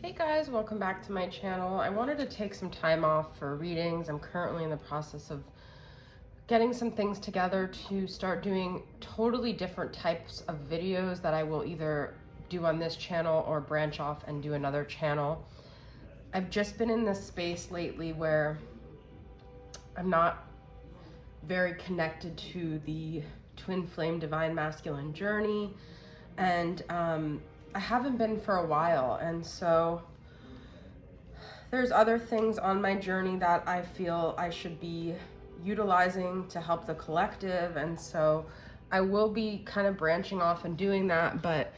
Hey guys, welcome back to my channel. I wanted to take some time off for readings. I'm currently in the process of getting some things together to start doing totally different types of videos that I will either do on this channel or branch off and do another channel. I've just been in this space lately where I'm not very connected to the twin flame divine masculine journey, and I haven't been for a while, and so there's other things on my journey that I feel I should be utilizing to help the collective, and so I will be kind of branching off and doing that. But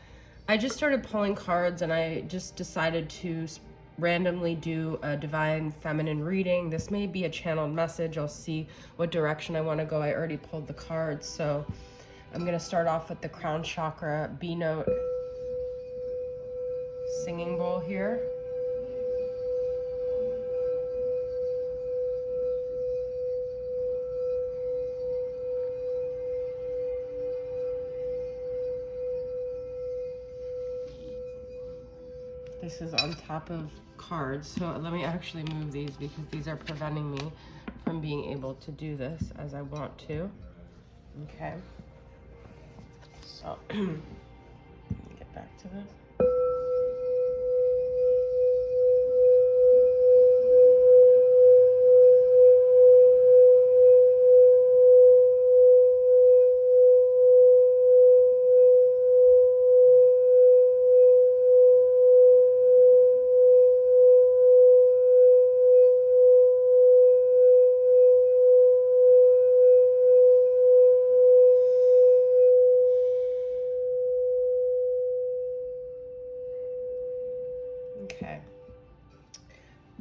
I just started pulling cards and I just decided to randomly do a divine feminine reading. This may be a channeled message. I'll see what direction I want to go. I already pulled the cards, so I'm going to start off with the crown chakra B note singing bowl here. This is on top of cards, so let me actually move these because these are preventing me from being able to do this as I want to. Okay, so let me get back to this. Okay,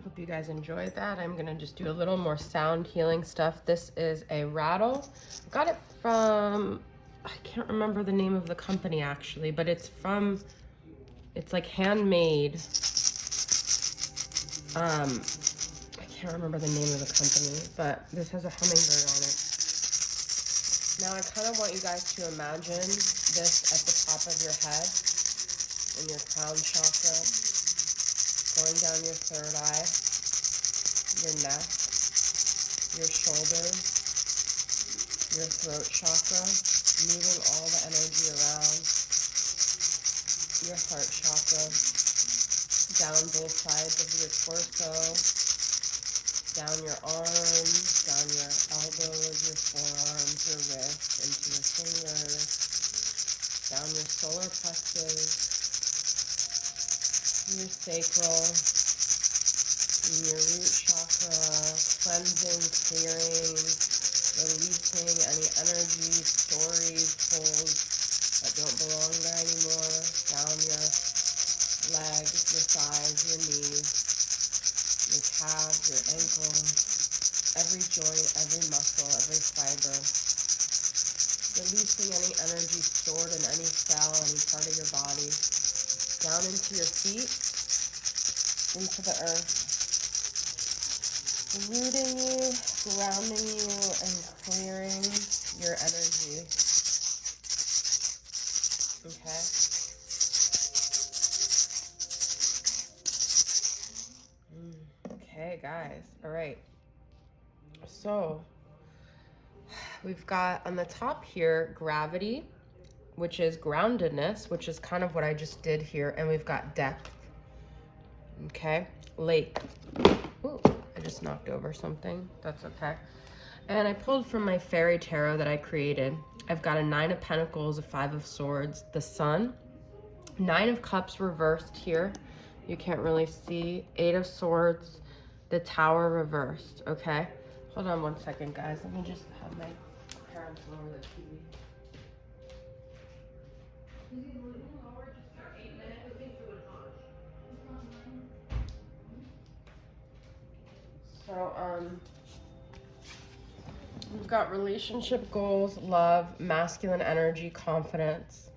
hope you guys enjoyed that. I'm gonna just do a little more sound healing stuff. This is a rattle. I got it from, I can't remember the name of the company actually, but it's like handmade. I can't remember the name of the company, but this has a hummingbird on it. Now I kind of want you guys to imagine this at the top of your head in your crown chakra, going down your third eye, your neck, your shoulders, your throat chakra, moving all the energy around, your heart chakra, down both sides of your torso, down your arms, down your elbows, your forearms, your wrists, into your fingers, down your solar plexus, your sacral, your root chakra, cleansing, clearing, releasing any energy, stories, holds that don't belong there anymore, down your legs, your thighs, your knees, your calves, your ankles, every joint, every muscle, every fiber, releasing any energy stored in any cell, any part of your body, down into your feet, into the earth, rooting you, grounding you, and clearing your energy. Okay? Okay, guys. All right. So we've got on the top here gravity, which is groundedness, which is kind of what I just did here, and we've got depth. Okay, lake. Ooh, I just knocked over something. That's okay. And I pulled from my fairy tarot that I created. I've got a 9 of Pentacles, a 5 of Swords, the Sun, 9 of Cups reversed here. You can't really see. 8 of Swords, the Tower reversed. Okay, hold on one second, guys. Let me just have my parents lower the TV. So, we've got relationship goals, love, masculine energy, confidence.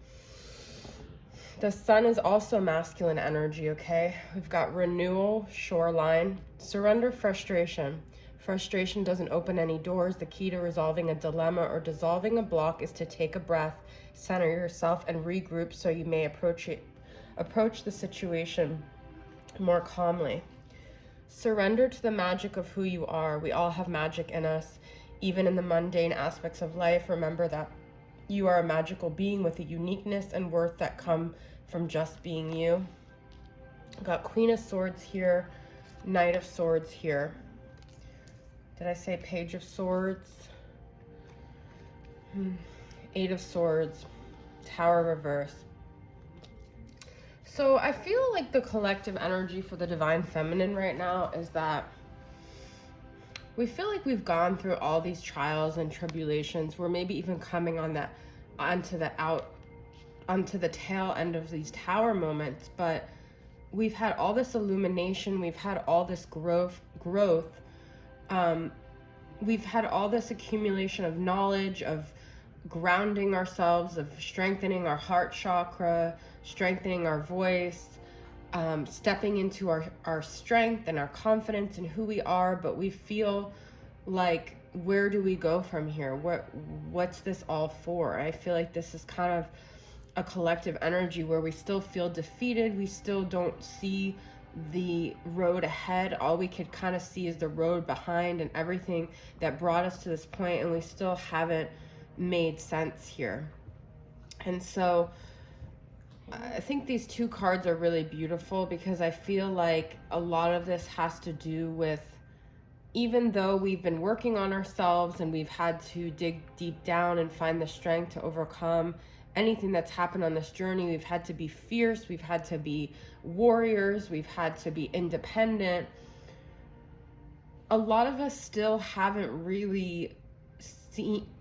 The Sun is also masculine energy, okay? We've got renewal, shoreline, surrender, frustration. Frustration doesn't open any doors. The key to resolving a dilemma or dissolving a block is to take a breath, center yourself, and regroup so you may approach the situation more calmly. Surrender to the magic of who you are. We all have magic in us, even in the mundane aspects of life. Remember that you are a magical being with a uniqueness and worth that come from just being you. Got Queen of Swords here, Knight of Swords here. Did I say Page of Swords? Eight of Swords, Tower reverse. So I feel like the collective energy for the Divine Feminine right now is that we feel like we've gone through all these trials and tribulations. We're maybe even coming on that onto the tail end of these tower moments, but we've had all this illumination, we've had all this growth, we've had all this accumulation of knowledge, of grounding ourselves, of strengthening our heart chakra, strengthening our voice, stepping into our strength and our confidence in who we are. But we feel like, where do we go from here? What's this all for? I feel like this is kind of a collective energy where we still feel defeated. We still don't see the road ahead. All we could kind of see is the road behind and everything that brought us to this point, and we still haven't made sense here. And so I think these two cards are really beautiful, because I feel like a lot of this has to do with, even though we've been working on ourselves and we've had to dig deep down and find the strength to overcome anything that's happened on this journey, we've had to be fierce, we've had to be warriors, we've had to be independent. A lot of us still haven't really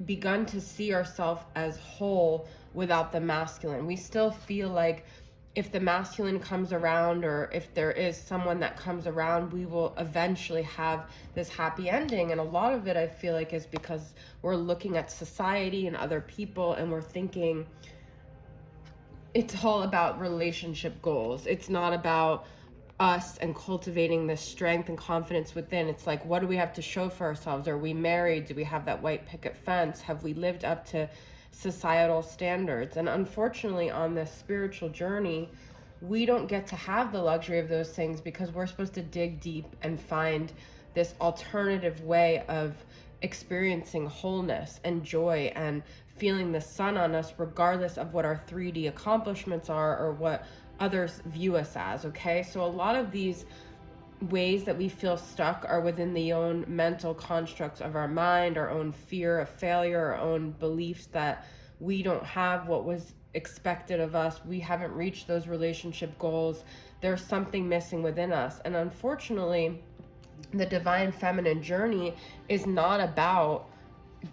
begun to see ourselves as whole without the masculine. We still feel like if the masculine comes around, or if there is someone that comes around, we will eventually have this happy ending. And a lot of it, I feel like, is because we're looking at society and other people and we're thinking it's all about relationship goals. It's not about us and cultivating this strength and confidence within. It's like, what do we have to show for ourselves? Are we married? Do we have that white picket fence? Have we lived up to societal standards? And unfortunately, on this spiritual journey, we don't get to have the luxury of those things, because we're supposed to dig deep and find this alternative way of experiencing wholeness and joy and feeling the sun on us, regardless of what our 3D accomplishments are or what others view us as. Okay, so a lot of these ways that we feel stuck are within the own mental constructs of our mind, our own fear of failure, our own beliefs that we don't have what was expected of us. We haven't reached those relationship goals. There's something missing within us. And unfortunately, the Divine Feminine journey is not about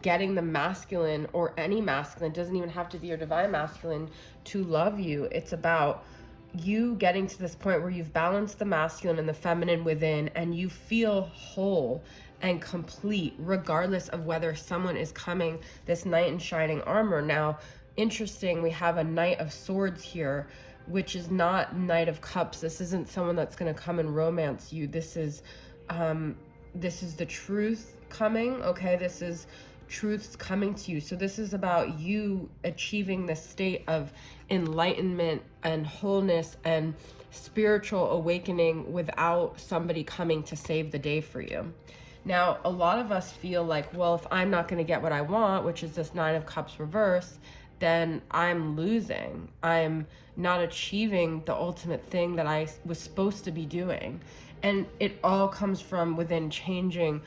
getting the masculine, or any masculine, it doesn't even have to be your divine masculine, to love you. It's about you getting to this point where you've balanced the masculine and the feminine within, and you feel whole and complete, regardless of whether someone is coming, this knight in shining armor. Now, interesting, we have a Knight of Swords here, which is not Knight of Cups. This isn't someone that's going to come and romance you. This is the truth coming, okay? This is truths coming to you. So this is about you achieving this state of enlightenment and wholeness and spiritual awakening without somebody coming to save the day for you. Now, a lot of us feel like, well, if I'm not going to get what I want, which is this Nine of Cups reverse, then I'm losing. I'm not achieving the ultimate thing that I was supposed to be doing. And it all comes from within changing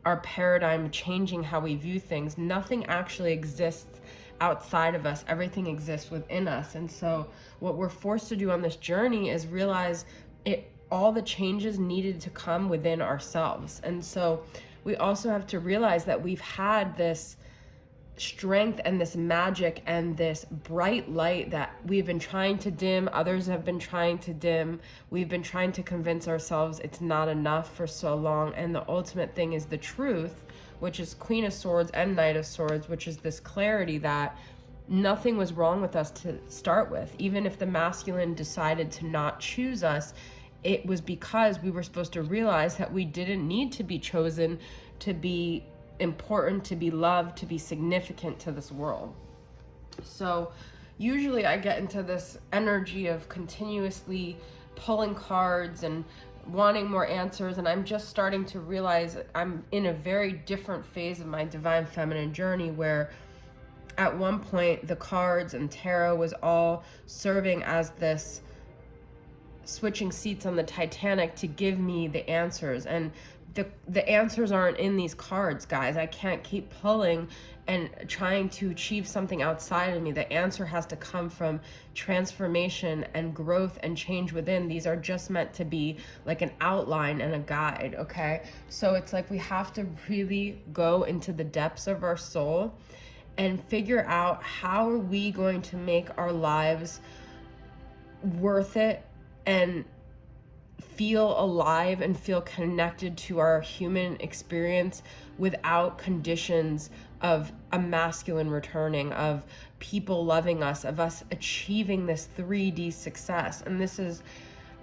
our paradigm, changing how we view things. Nothing actually exists outside of us. Everything exists within us. And so what we're forced to do on this journey is realize all the changes needed to come within ourselves. And so we also have to realize that we've had this strength and this magic and this bright light that we've been trying to dim, others have been trying to dim, we've been trying to convince ourselves it's not enough for so long. And the ultimate thing is the truth, which is Queen of Swords and Knight of Swords, which is this clarity that nothing was wrong with us to start with. Even if the masculine decided to not choose us, it was because we were supposed to realize that we didn't need to be chosen to be important, to be loved, to be significant to this world. So usually I get into this energy of continuously pulling cards and wanting more answers, and I'm just starting to realize I'm in a very different phase of my divine feminine journey, where at one point the cards and tarot was all serving as this switching seats on the Titanic to give me the answers, and the answers aren't in these cards, guys. I can't keep pulling and trying to achieve something outside of me. The answer has to come from transformation and growth and change within. These are just meant to be like an outline and a guide, okay? So it's like we have to really go into the depths of our soul and figure out how are we going to make our lives worth it and feel alive and feel connected to our human experience without conditions of a masculine returning, of people loving us, of us achieving this 3D success. And this is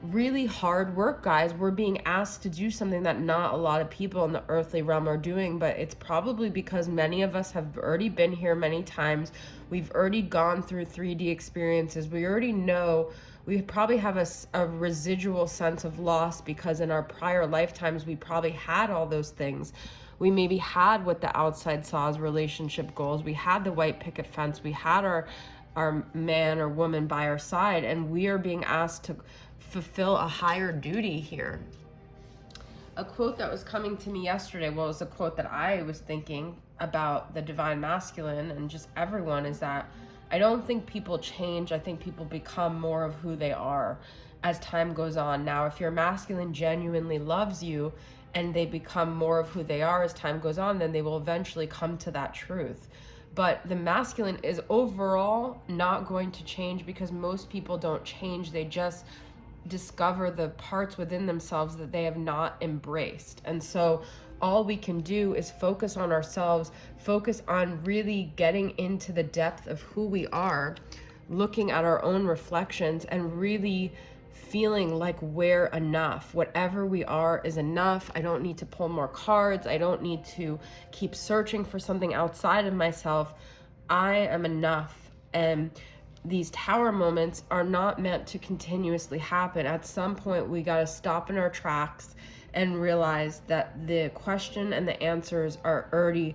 really hard work, guys. We're being asked to do something that not a lot of people in the earthly realm are doing, but it's probably because many of us have already been here many times. We've already gone through 3D experiences. We already know. We probably have a residual sense of loss because in our prior lifetimes we probably had all those things. We maybe had what the outside saw as relationship goals. We had the white picket fence. We had our man or woman by our side, and we are being asked to fulfill a higher duty here. A quote that was coming to me yesterday, well, it was a quote that I was thinking about the divine masculine and just everyone, is that I don't think people change. I think people become more of who they are as time goes on. Now, if your masculine genuinely loves you and they become more of who they are as time goes on, then they will eventually come to that truth. But the masculine is overall not going to change because most people don't change. They just discover the parts within themselves that they have not embraced. And so all we can do is focus on ourselves, focus on really getting into the depth of who we are, looking at our own reflections and really feeling like we're enough. Whatever we are is enough. I don't need to pull more cards. I don't need to keep searching for something outside of myself. I am enough. And these tower moments are not meant to continuously happen. At some point, we got to stop in our tracks and realize that the question and the answers are already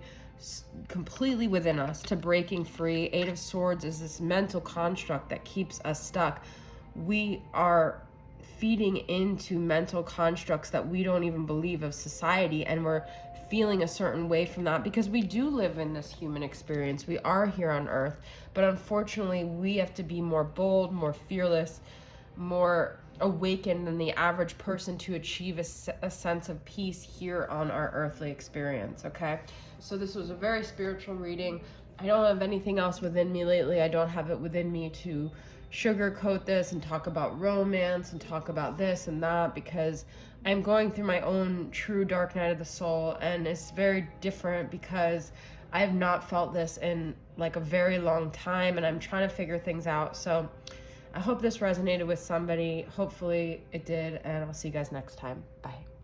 completely within us to breaking free. Eight of Swords is this mental construct that keeps us stuck. We are feeding into mental constructs that we don't even believe of society, and we're feeling a certain way from that because we do live in this human experience. We are here on earth, but unfortunately we have to be more bold, more fearless, more awakened than the average person to achieve a sense of peace here on our earthly experience, okay? So this was a very spiritual reading. I don't have anything else within me lately. I don't have it within me to sugarcoat this and talk about romance and talk about this and that, because I'm going through my own true dark night of the soul, and it's very different because I have not felt this in like a very long time, and I'm trying to figure things out. So I hope this resonated with somebody. Hopefully it did, and I'll see you guys next time. Bye.